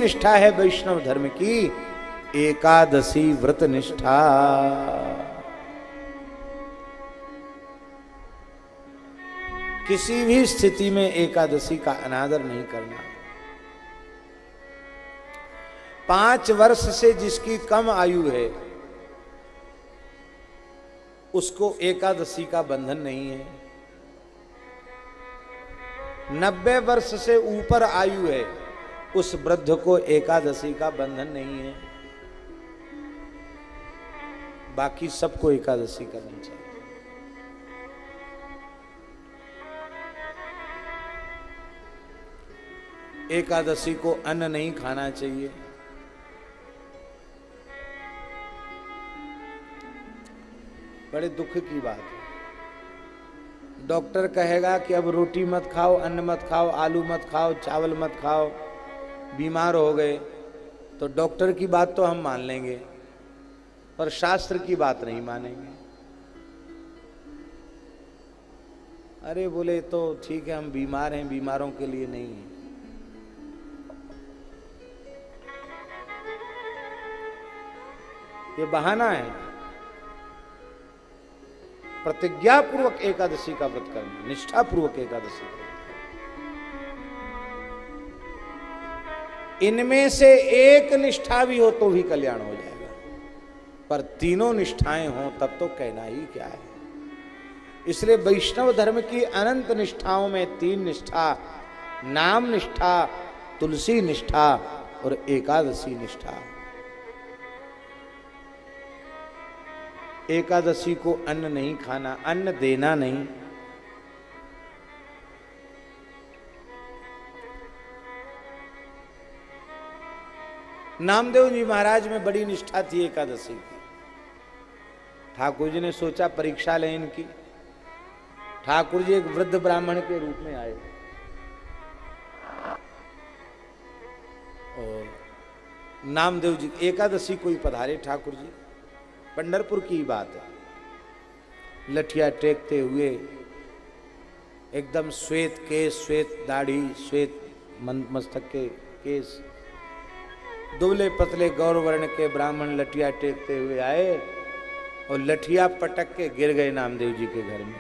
निष्ठा है वैष्णव धर्म की, एकादशी व्रत निष्ठा। किसी भी स्थिति में एकादशी का अनादर नहीं करना। 5 वर्ष से जिसकी कम आयु है उसको एकादशी का बंधन नहीं है। 90 वर्ष से ऊपर आयु है उस वृद्ध को एकादशी का बंधन नहीं है। बाकी सबको एकादशी करनी चाहिए। एकादशी को अन्न नहीं खाना चाहिए। बड़े दुख की बात है। डॉक्टर कहेगा कि अब रोटी मत खाओ, अन्न मत खाओ, आलू मत खाओ, चावल मत खाओ, बीमार हो गए, तो डॉक्टर की बात तो हम मान लेंगे पर शास्त्र की बात नहीं मानेंगे। अरे बोले तो ठीक है, हम बीमार हैं, बीमारों के लिए नहीं है। ये बहाना है। प्रतिज्ञा पूर्वक एकादशी का व्रत करना, निष्ठा पूर्वक एकादशी का व्रत। इनमें से एक निष्ठा भी हो तो भी कल्याण हो जाएगा, पर तीनों निष्ठाएं हों तब तो कहना ही क्या है। इसलिए वैष्णव धर्म की अनंत निष्ठाओं में 3 निष्ठा, नाम निष्ठा, तुलसी निष्ठा और एकादशी निष्ठा। एकादशी को अन्न नहीं खाना, अन्न देना नहीं। नामदेव जी महाराज में बड़ी निष्ठा थी एकादशी की। ठाकुर जी ने सोचा परीक्षा लें इनकी। ठाकुर जी एक वृद्ध ब्राह्मण के रूप में आए और नामदेव जी एकादशी को ही पधारे। ठाकुर जी पंढरपुर की बात है। लठिया टेकते हुए, एकदम श्वेत केस, श्वेत दाढ़ी, श्वेत मस्तक के केस, दुबले पतले गौरवर्ण के ब्राह्मण लठिया टेकते हुए आए और लठिया पटक के गिर गए नामदेव जी के घर में।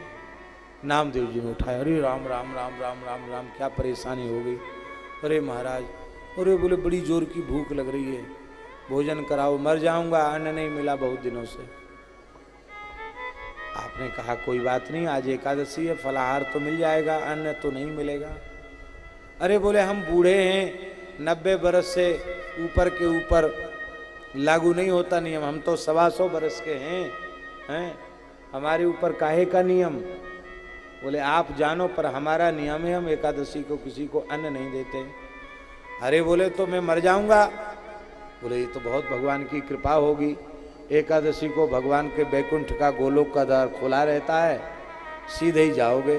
नामदेव जी ने उठाया, अरे राम राम राम राम राम राम, क्या परेशानी हो गई? अरे महाराज, अरे बोले बड़ी जोर की भूख लग रही है, भोजन कराओ, मर जाऊंगा, अन्न नहीं मिला बहुत दिनों से। आपने कहा कोई बात नहीं, आज एकादशी है, फलाहार तो मिल जाएगा, अन्न तो नहीं मिलेगा। अरे बोले हम बूढ़े हैं, 90 बरस से ऊपर के ऊपर लागू नहीं होता नियम, हम तो 125 बरस के हैं, हमारे ऊपर काहे का नियम? बोले आप जानो, पर हमारा नियम है, हम एकादशी को किसी को अन्न नहीं देते। अरे बोले तो मैं मर जाऊंगा। बोले ये तो बहुत भगवान की कृपा होगी, एकादशी को भगवान के बैकुंठ का, गोलोक का द्वार खुला रहता है, सीधे ही जाओगे।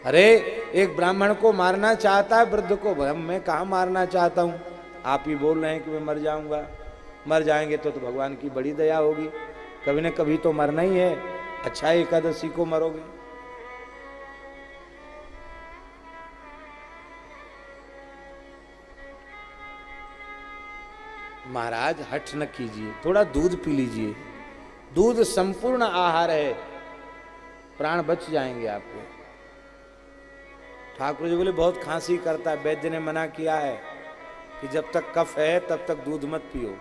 अरे एक ब्राह्मण को मारना चाहता है वृद्ध को, मैं कहाँ मारना चाहता हूँ, आप ही बोल रहे हैं कि मैं मर जाऊंगा। मर जाएंगे तो भगवान की बड़ी दया होगी, कभी न कभी तो मरना ही है, अच्छा एकादशी को मरोगे। महाराज हठ न कीजिए, थोड़ा दूध पी लीजिए, दूध संपूर्ण आहार है, प्राण बच जाएंगे आपके। ठाकुर जी बोले बहुत खांसी करता है, वैद्य ने मना किया है कि जब तक कफ है तब तक दूध मत पियो।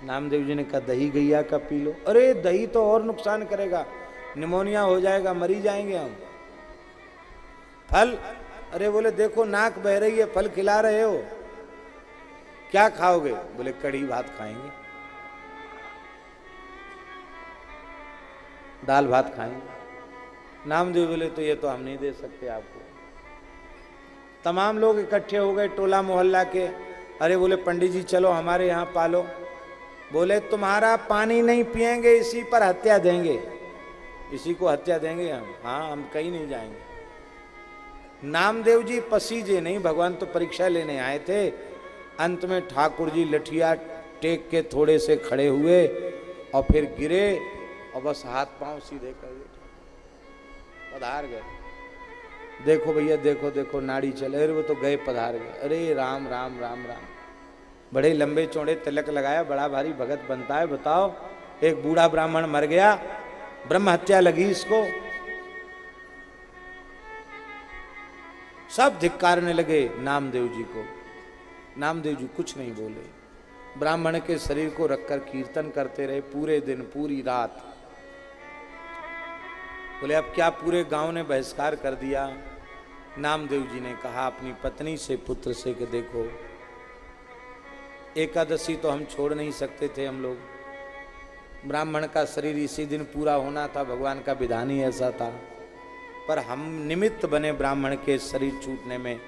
नामदेव जी ने कहा दही गैया का पी लो। अरे दही तो और नुकसान करेगा, निमोनिया हो जाएगा, मरी जाएंगे हम। फल, अरे बोले देखो नाक बह रही है, फल खिला रहे हो, क्या खाओगे? बोले कढ़ी भात खाएंगे, दाल भात खाएंगे। नामदेव बोले तो ये तो हम नहीं दे सकते आपको। तमाम लोग इकट्ठे हो गए टोला मोहल्ला के। अरे बोले पंडित जी चलो हमारे यहाँ पालो। बोले तुम्हारा पानी नहीं पिएंगे, इसी पर हत्या देंगे, इसी को हत्या देंगे हम। हाँ, हम कहीं नहीं जाएंगे। नामदेव जी पसीजे नहीं, भगवान तो परीक्षा लेने आए थे। अंत में ठाकुर जी लठिया टेक के थोड़े से खड़े हुए और फिर गिरे और बस हाथ पांव सीधे कर पधार गए। देखो भैया देखो देखो नाड़ी चले, अरे वो तो गए पधार गए, अरे राम राम राम राम। बड़े लंबे चौड़े तिलक लगाया, बड़ा भारी भगत बनता है। बताओ, एक बूढ़ा ब्राह्मण मर गया, ब्रह्म हत्या लगी इसको, सब धिक्कारने लगे नामदेव जी को। नामदेव जी कुछ नहीं बोले, ब्राह्मण के शरीर को रखकर कीर्तन करते रहे पूरे दिन पूरी रात। बोले अब क्या पूरे गांव ने बहिष्कार कर दिया। नामदेव जी ने कहा अपनी पत्नी से पुत्र से कि देखो, एकादशी तो हम छोड़ नहीं सकते थे, हम लोग, ब्राह्मण का शरीर इसी दिन पूरा होना था, भगवान का विधान ही ऐसा था, पर हम निमित्त बने ब्राह्मण के शरीर छूटने में,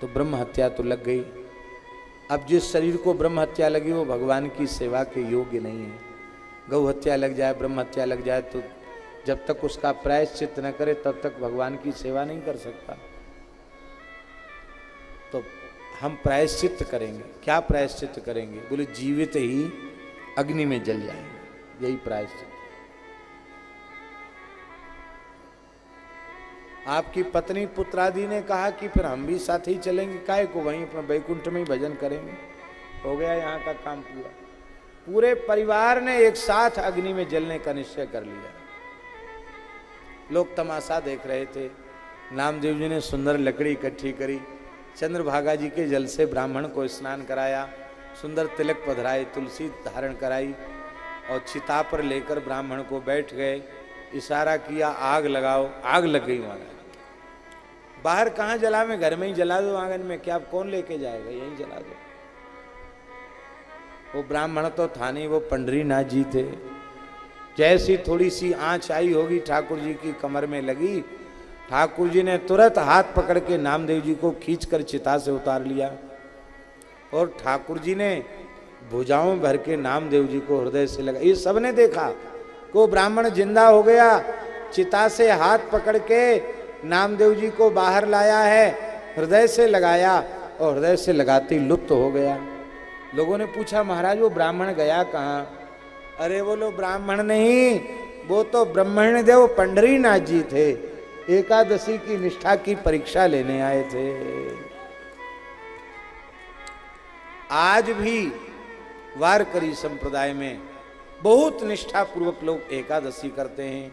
तो ब्रह्म हत्या तो लग गई। अब जिस शरीर को ब्रह्म हत्या लगी वो भगवान की सेवा के योग्य नहीं है। गौ हत्या लग जाए, ब्रह्म हत्या लग जाए, तो जब तक उसका प्रायश्चित न करे तब तक भगवान की सेवा नहीं कर सकता। तो हम प्रायश्चित करेंगे। क्या प्रायश्चित करेंगे? बोले जीवित ही अग्नि में जल जाएंगे, यही प्रायश्चित। आपकी पत्नी पुत्रादि ने कहा कि फिर हम भी साथ ही चलेंगे, काहे को, वहीं अपना बैकुंठ में ही भजन करेंगे। हो गया यहाँ का काम पूरा। पूरे परिवार ने एक साथ अग्नि में जलने का निश्चय कर लिया। लोग तमाशा देख रहे थे। नामदेव जी ने सुंदर लकड़ी इकट्ठी करी, चंद्रभागा जी के जल से ब्राह्मण को स्नान कराया, सुंदर तिलक पधराए, तुलसी धारण कराई और चिता पर लेकर ब्राह्मण को बैठ गए। इशारा किया आग लगाओ, आग लग गई वहां। बाहर कहाँ जला, में घर में ही जला दो, आंगन में क्या, कौन लेके जाएगा, यहीं जला दो। वो ब्राह्मण तो था नहीं, वो पंडरीनाथ जी थे। जैसी थोड़ी सी आंच आई होगी ठाकुर जी की कमर में लगी, ठाकुर जी ने तुरंत हाथ पकड़ के नामदेव जी को खींचकर चिता से उतार लिया और ठाकुर जी ने भुजाओं में भर के नामदेव जी को हृदय से लगा। ये सबने देखा को ब्राह्मण जिंदा हो गया, चिता से हाथ पकड़ के नामदेव जी को बाहर लाया है, हृदय से लगाया और हृदय से लगाते ही लुप्त हो गया। लोगों ने पूछा महाराज वो ब्राह्मण गया कहाँ? अरे बोलो ब्राह्मण नहीं, वो तो ब्रह्मण्य देव पंडरीनाथ जी थे, एकादशी की निष्ठा की परीक्षा लेने आए थे। आज भी वारकरी संप्रदाय में बहुत निष्ठा पूर्वक लोग एकादशी करते हैं।